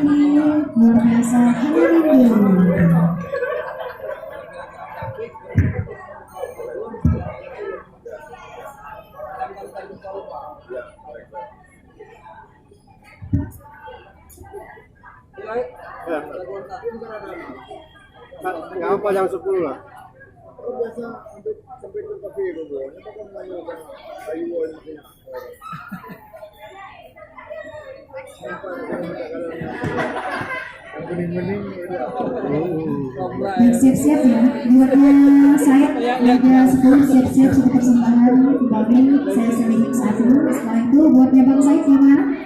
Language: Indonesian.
lagi luar biasa hari Minggu. Nggak apa jam 10 lah. Biasa sampai ke kafe itu kan menanyakan ayo Siap-siap ya, buatnya saya ada 10 siap-siap sudah persembahan Babi, saya seling satu. Setelah itu buatnya Bang Said gimana?